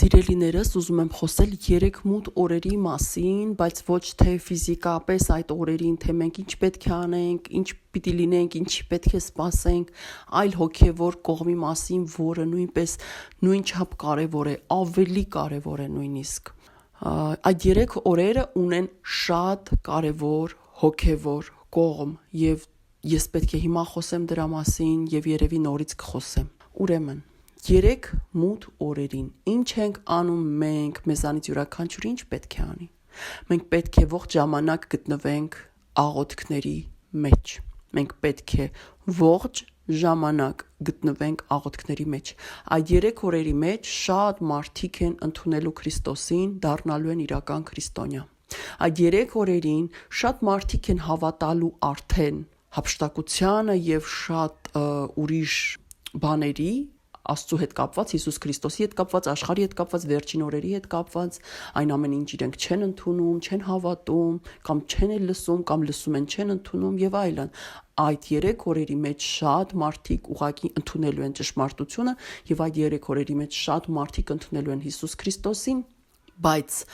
Սիրելիներս, ուզում եմ խոսել 3 մութ օրերի մասին, բայց ոչ թե ֆիզիկապես այդ օրերին, թե մենք ինչ պետք է անենք, ինչ պիտի լինենք, ինչի պետք է սպասենք, այլ հոգևոր կողմի մասին, որը նույնպես նույնչափ կարևոր է, ավելի կարևոր է նույնիսկ։ Այդ 3 օրերը ունեն շատ կարևոր հոգևոր կողմ եւ ես պետք է հիմա խոսեմ դրա մասին եւ երևի նորից կխոսեմ։ Ուրեմն 3 մութ օրերին ինչ ենք անում մենք, մեզանից յուրաքանչյուրը ինչ պետք է անի։ Մենք պետք է ողջ ժամանակ գտնվենք աղոթքների մեջ։ Մենք պետք է ողջ ժամանակ գտնվենք աղոթքների մեջ։ Այդ 3 օրերի մեջ շատ մարդիկ են ընդունելու Քրիստոսին, դառնալու են իրական քրիստոնյա։ Այդ 3 օրերին շատ մարդիկ են հավատալու արդեն հափշտակությանը եւ շատ ուրիշ բաների Աստծու հետ կապված, Հիսուս Քրիստոսի հետ կապված, աշխարհի հետ կապված, վերջին օրերի հետ կապված, այն ամեն ինչ իրենք չեն ընդունում, չեն հավատում, կամ չեն էլ լսում, կամ լսում են չեն ընդունում եւ այլն։ Այդ 3 օրերի մեջ շատ մարդիկ ուղղակի ընդունելու են ճշմարտությունը եւ այդ 3 օրերի մեջ շատ մարդիկ ընդունելու են Հիսուս Քրիստոսին, բայց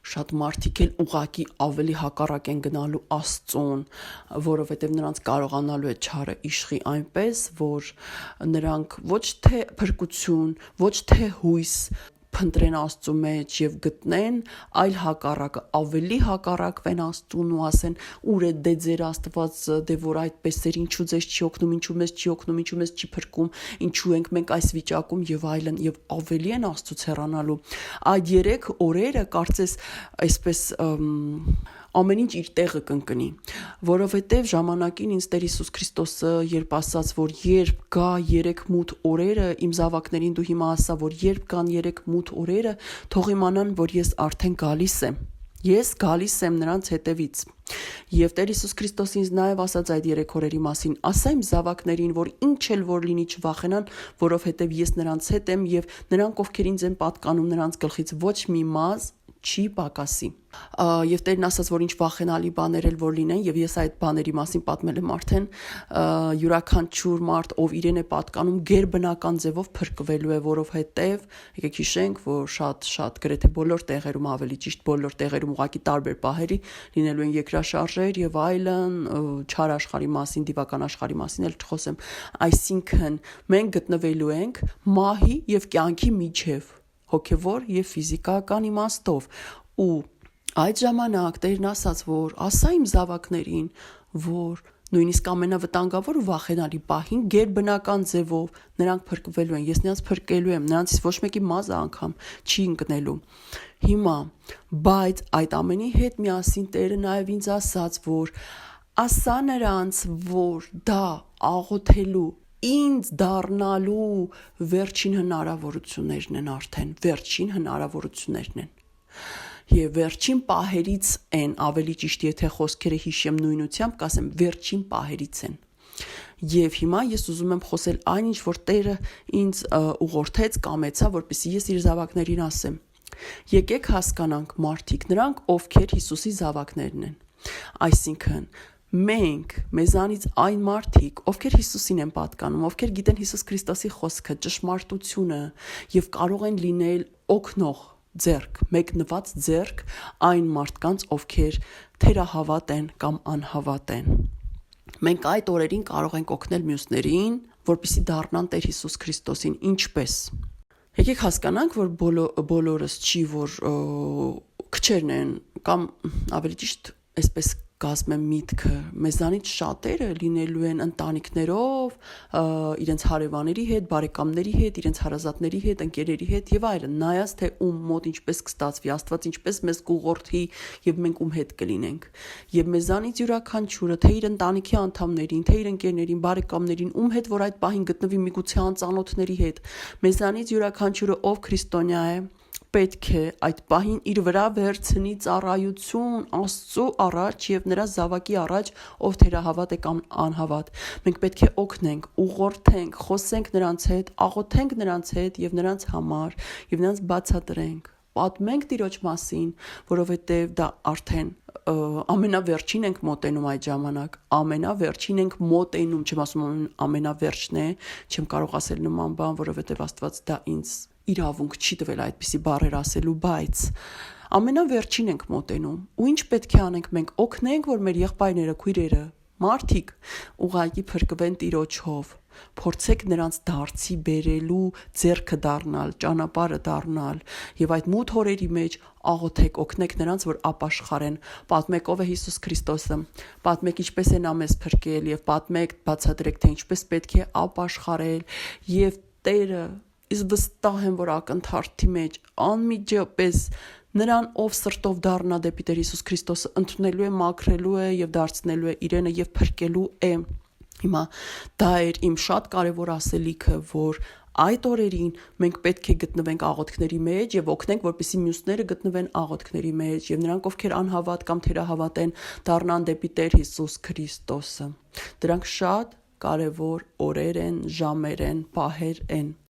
շատ մարդիկ էլ ուղղակի ավելի հակառակ են գնալու Աստծուն, որովհետև նրանց կարողանալու է չարը իշխի այնպես, որ նրանք ոչ թե փրկություն, ոչ թե հույս փնտրեն Աստծու մեջ եւ գտնեն, այլ հակառակը, ավելի հակառակվեն Աստծուն ու ասեն՝ ուր է դե ձեր Աստված, դե որ այդպես էր, ինչու ձեզ չի օգնում, ինչու մեզ չի օգնում, ինչու մեզ չի փրկում, ինչու ենք մենք այս վիճակում եւ այլն եւ ավելի են Աստծուց հեռանալու։ Այդ 3 օրերը կարծես այսպես ամեն ինչ իր տեղը կընկնի, որովհետև ժամանակին ինձ Տեր Հիսուս Քրիստոսը երբ ասաց, որ երբ գա 3 մութ օրերը, իմ զավակներին դու հիմա ասա, որ երբ կան 3 մութ օրերը, թող իմանան, որ ես արդեն գալիս եմ։ Ես գալիս եմ նրանց հետևից։ Եվ Տեր Հիսուս Քրիստոսը ինձ նաև ասաց այդ 3 օրերի մասին, ասա իմ զավակներին, որ ինչ էլ որ լինի չվախենան, որովհետև ես նրանց հետ եմ եւ նրանք ովքեր ինձ են պատկանում, նրանց գլխից ոչ մի մազ չի պակասի։ Եվ Տերն ասաց, որ ինչ վախենալի բաներ էլ որ լինեն, եւ ես այդ բաների մասին պատմել եմ արդեն, յուրաքանչյուր մարդ, ով իրեն է պատկանում, գերբնական ձևով փրկվելու է, որովհետեւ եկեք հիշենք, որ շատ գրեթե բոլոր տեղերում, ավելի ճիշտ բոլոր տեղերում ուղղակի տարբեր պահերի լինելու են երկրաշարժեր եւ այլն, չար աշխարհի մասին, դիվական աշխարհի մասին էլ չխոսեմ, այսինքն մենք գտնվելու ենք մահի եւ կյանքի միջև, հոգևոր եւ ֆիզիկական իմաստով ու այդ ժամանակ Տերն ասաց, որ ասա իմ զավակներին, որ նույնիսկ ամենավտանգավոր ու վախենալի պահին գերբնական ձևով նրանք փրկվելու են, ես նրանց փրկելու եմ, նրանցից ոչ մեկի մազը անգամ չի ընկնելու։ Հիմա, բայց այդ ամենի հետ միասին Տերը նաև ինձ ասաց, որ ասա նրանց, որ դա աղոթելու ինձ դառնալու վերջին հնարավորություններն են արդեն, վերջին հնարավորություններն են։ Եվ վերջին պահերից են, ավելի ճիշտ եթե խոսքերը հիշեմ նույնությամբ, կասեմ վերջին պահերից են։ Եվ հիմա ես ուզում եմ խոսել այն ինչ որ Տերը ինձ ուղղորդեց, կամեցա, որպեսզի ես իր զավակներին ասեմ։ Եկեք հասկանանք մարդիկ, նրանք ովքեր Հիսուսի զավակներն են։ Այսինքն մենք մեզանից այն մարդիկ, ովքեր Հիսուսին են պատկանում, ովքեր գիտեն Հիսուս Քրիստոսի խոսքը, ճշմարտությունը եւ կարող են լինել օգնող ձեռք, մեկնված ձեռք այն մարդկանց, ովքեր թերահավատ են կամ անհավատ են։ Մենք այդ օրերին կարող ենք օգնել մյուսներին, որպեսզի դառնան Տեր Հիսուս Քրիստոսին, ինչպես։ Եկեք հասկանանք, որ բոլորս չի, որ քչերն են կամ ավելի ճիշտ այսպես կազմեմ միտքը, մեզանից շատերը լինելու են ընտանիքներով, իրենց հարևանների հետ, բարեկամների հետ, իրենց հարազատների հետ, ընկերերի հետ եւ այլն, նայած թե ում մոտ ինչպես կստացվի, Աստված ինչպես մեզ կուղղորդի եւ մենք ում հետ կլինենք։ Եվ մեզանից յուրաքանչյուրը, թե իր ընտանիքի անդամներին, թե իր ընկերներին, բարեկամներին, ում հետ որ այդ պահին գտնվի միգուցե անծանոթների հետ, մեզանից յուրաքանչյուրը ով քրիստոնյա է, պետք է այդ պահին իր վրա վերցնի ծառայություն Աստծո առաջ եւ նրա զավակի առաջ, ով թերահավատ է կամ անհավատ։ Մենք պետք է օգնենք, ուղղորդենք, խոսենք նրանց հետ, աղոթենք նրանց հետ եւ նրանց համար եւ նրանց բացատրենք, պատմենք Տիրոջ մասին, որովհետեւ դա արդեն ամենավերջին ենք մոտենում այդ ժամանակ, ամենավերջին ենք մոտենում, չեմ ասում ամենավերջն է, չեմ կարող ասել նման բան, որովհետեւ Աստված դա ինձ իրավունք չի տվել այդպիսի բառեր ասելու, բայց ամենավերջին ենք մոտենում, ու ինչ պետք է անենք, մենք օգնենք, որ մեր եղբայրները, քույրերը, մարդիկ ուղղակի փրկվեն Տիրոջով, փորձեք նրանց դարձի բերելու, ձեռքը դառնալ, ճանապարհը դառնալ եւ այդ մութ օրերի մեջ աղոթեք, օգնեք նրանց, որ ապաշխարեն, պատմեք ով է Հիսուս Քրիստոսը, պատմեք ինչպես է նա մեզ փրկել եւ պատմեք, բացատրեք, թե ինչպես պետք է ապաշխարել եւ Տերը Ես վստահ եմ, որ ակնթարթի մեջ անմիջապես նրան, ով սրտով դառնա դեպի Տեր Հիսուս Քրիստոսը, ընդունելու է, մաքրելու է եւ դարձնելու է իրենը եւ փրկելու է։ Հիմա դա էր իմ շատ կարևոր ասելիքը, որ այդ օրերին մենք պետք է գտնվենք աղոթքների մեջ եւ օգնենք, որպեսզի մյուսները գտնվեն աղոթքների մեջ եւ նրանք, ովքեր անհավատ կամ թերահավատ են, դառնան դեպի Տեր Հիսուս Քրիստոսը։ Դրանք շատ կարևոր օրեր են, ժամեր են, պահեր են։